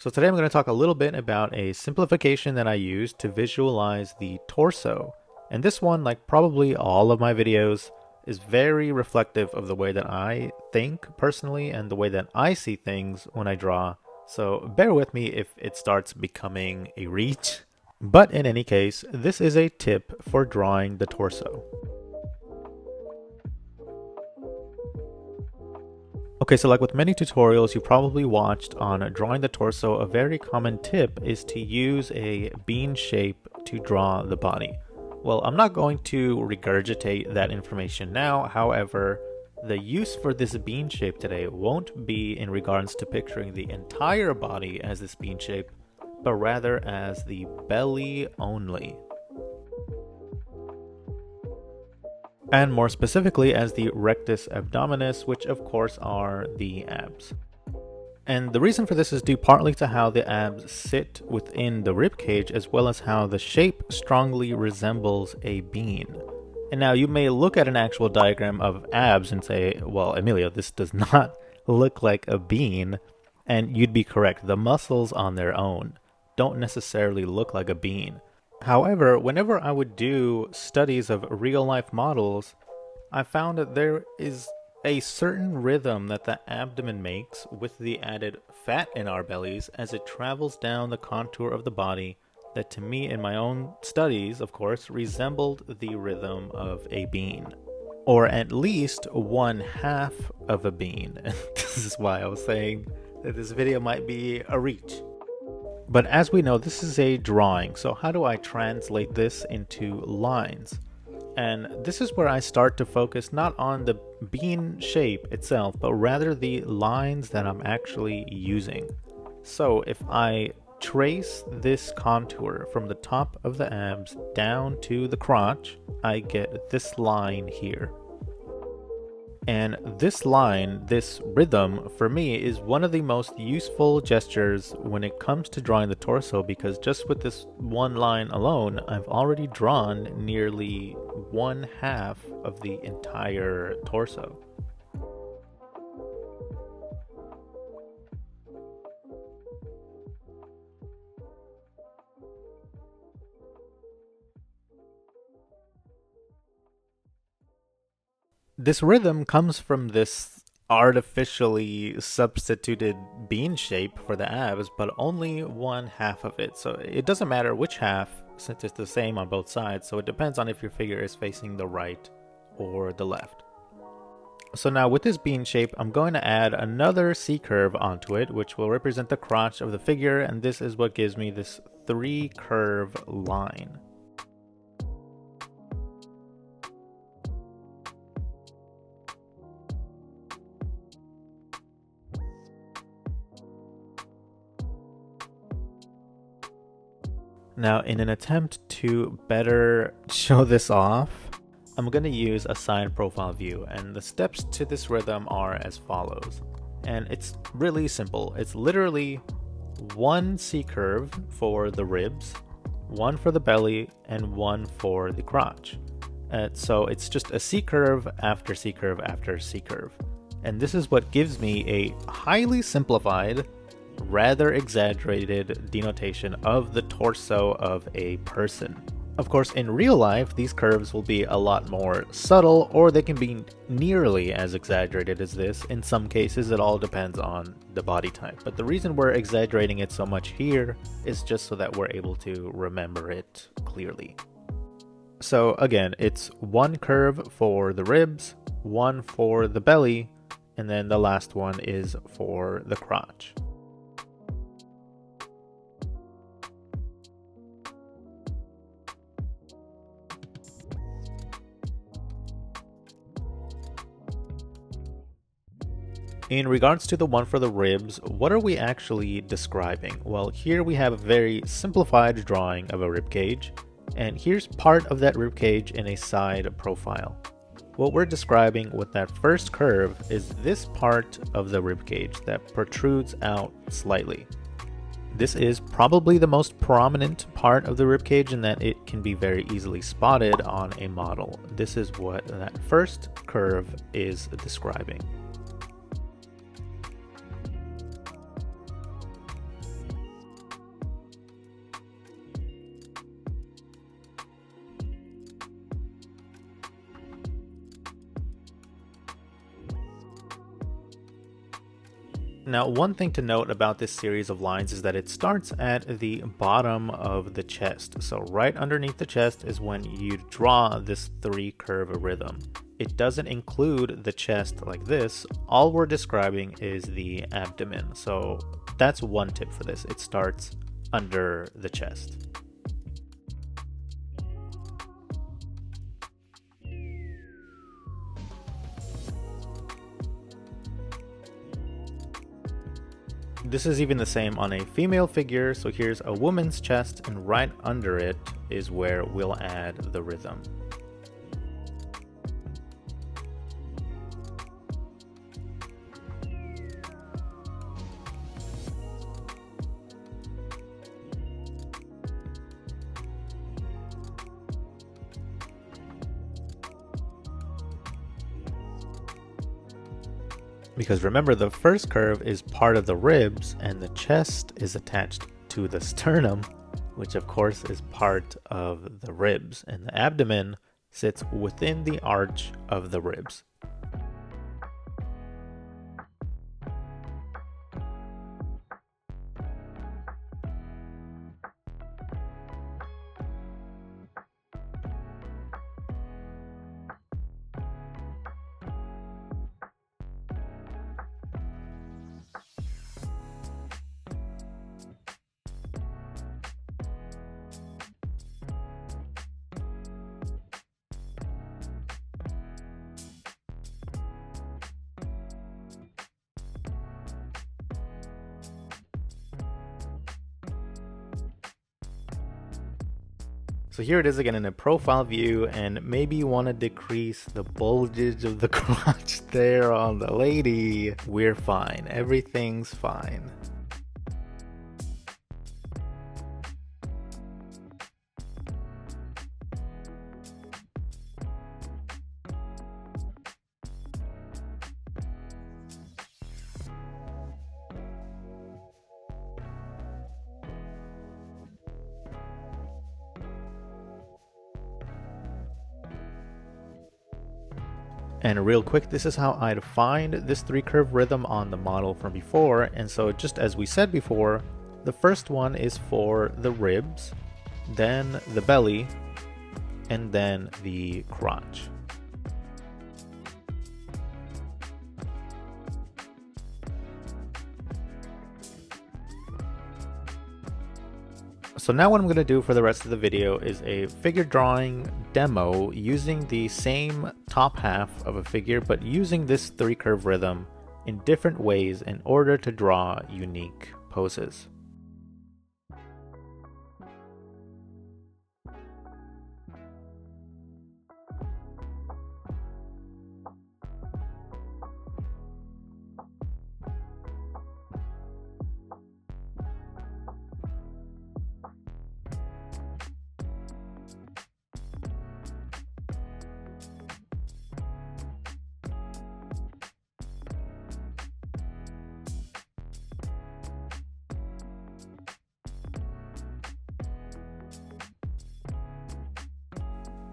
So today I'm going to talk a little bit about a simplification that I use to visualize the torso. And this one, like probably all of my videos, is very reflective of the way that I think personally and the way that I see things when I draw. So bear with me if it starts becoming a reach. But in any case, this is a tip for drawing the torso. Okay, so like with many tutorials you probably watched on drawing the torso, a very common tip is to use a bean shape to draw the body. Well, I'm not going to regurgitate that information now. However, the use for this bean shape today won't be in regards to picturing the entire body as this bean shape, but rather as the belly only. And more specifically as the rectus abdominis, which of course are the abs. And the reason for this is due partly to how the abs sit within the rib cage, as well as how the shape strongly resembles a bean. And now you may look at an actual diagram of abs and say, well, Emilio, this does not look like a bean. And you'd be correct. The muscles on their own don't necessarily look like a bean. However, whenever I would do studies of real-life models, I found that there is a certain rhythm that the abdomen makes with the added fat in our bellies as it travels down the contour of the body that to me in my own studies, of course, resembled the rhythm of a bean. Or at least one half of a bean. And this is why I was saying that this video might be a reach. But as we know, this is a drawing, so how do I translate this into lines? And this is where I start to focus not on the bean shape itself, but rather the lines that I'm actually using. So if I trace this contour from the top of the abs down to the crotch, I get this line here. And this line, this rhythm, for me is one of the most useful gestures when it comes to drawing the torso, because just with this one line alone, I've already drawn nearly one half of the entire torso. This rhythm comes from this artificially substituted bean shape for the abs, but only one half of it. So it doesn't matter which half, since it's the same on both sides. So it depends on if your figure is facing the right or the left. So now with this bean shape, I'm going to add another C-curve onto it, which will represent the crotch of the figure. And this is what gives me this 3-curve line. Now, in an attempt to better show this off, I'm going to use a side profile view, and the steps to this rhythm are as follows. And it's really simple. It's literally one C-curve for the ribs, one for the belly, and one for the crotch. So it's just a C-curve after C-curve after C-curve. And this is what gives me a highly simplified, rather exaggerated denotation of the torso of a person. Of course, in real life, these curves will be a lot more subtle, or they can be nearly as exaggerated as this. In some cases, it all depends on the body type. But the reason we're exaggerating it so much here is just so that we're able to remember it clearly. So again, it's one curve for the ribs, one for the belly, and then the last one is for the crotch. In regards to the one for the ribs, what are we actually describing? Well, here we have a very simplified drawing of a rib cage, and here's part of that rib cage in a side profile. What we're describing with that first curve is this part of the rib cage that protrudes out slightly. This is probably the most prominent part of the rib cage in that it can be very easily spotted on a model. This is what that first curve is describing. Now, one thing to note about this series of lines is that it starts at the bottom of the chest. So right underneath the chest is when you draw this 3-curve rhythm. It doesn't include the chest like this. All we're describing is the abdomen. So that's one tip for this. It starts under the chest. This is even the same on a female figure, so here's a woman's chest, and right under it is where we'll add the rhythm. Because remember, the first curve is part of the ribs and the chest is attached to the sternum, which of course is part of the ribs, and the abdomen sits within the arch of the ribs. So here it is again in a profile view, and maybe you want to decrease the bulgage of the crotch there on the lady. We're fine. Everything's fine. And real quick, this is how I'd find this 3-curve rhythm on the model from before. And so just as we said before, the first one is for the ribs, then the belly, and then the crotch. So now what I'm going to do for the rest of the video is a figure drawing demo using the same top half of a figure, but using this 3-curve rhythm in different ways in order to draw unique poses.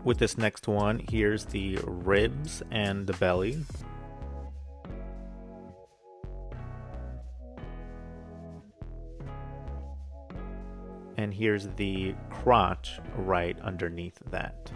With this next one, here's the ribs and the belly. And here's the crotch right underneath that.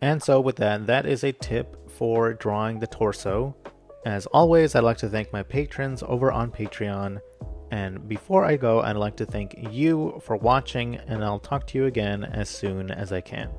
And so with that, that is a tip for drawing the torso. As always, I'd like to thank my patrons over on Patreon. And before I go, I'd like to thank you for watching, and I'll talk to you again as soon as I can.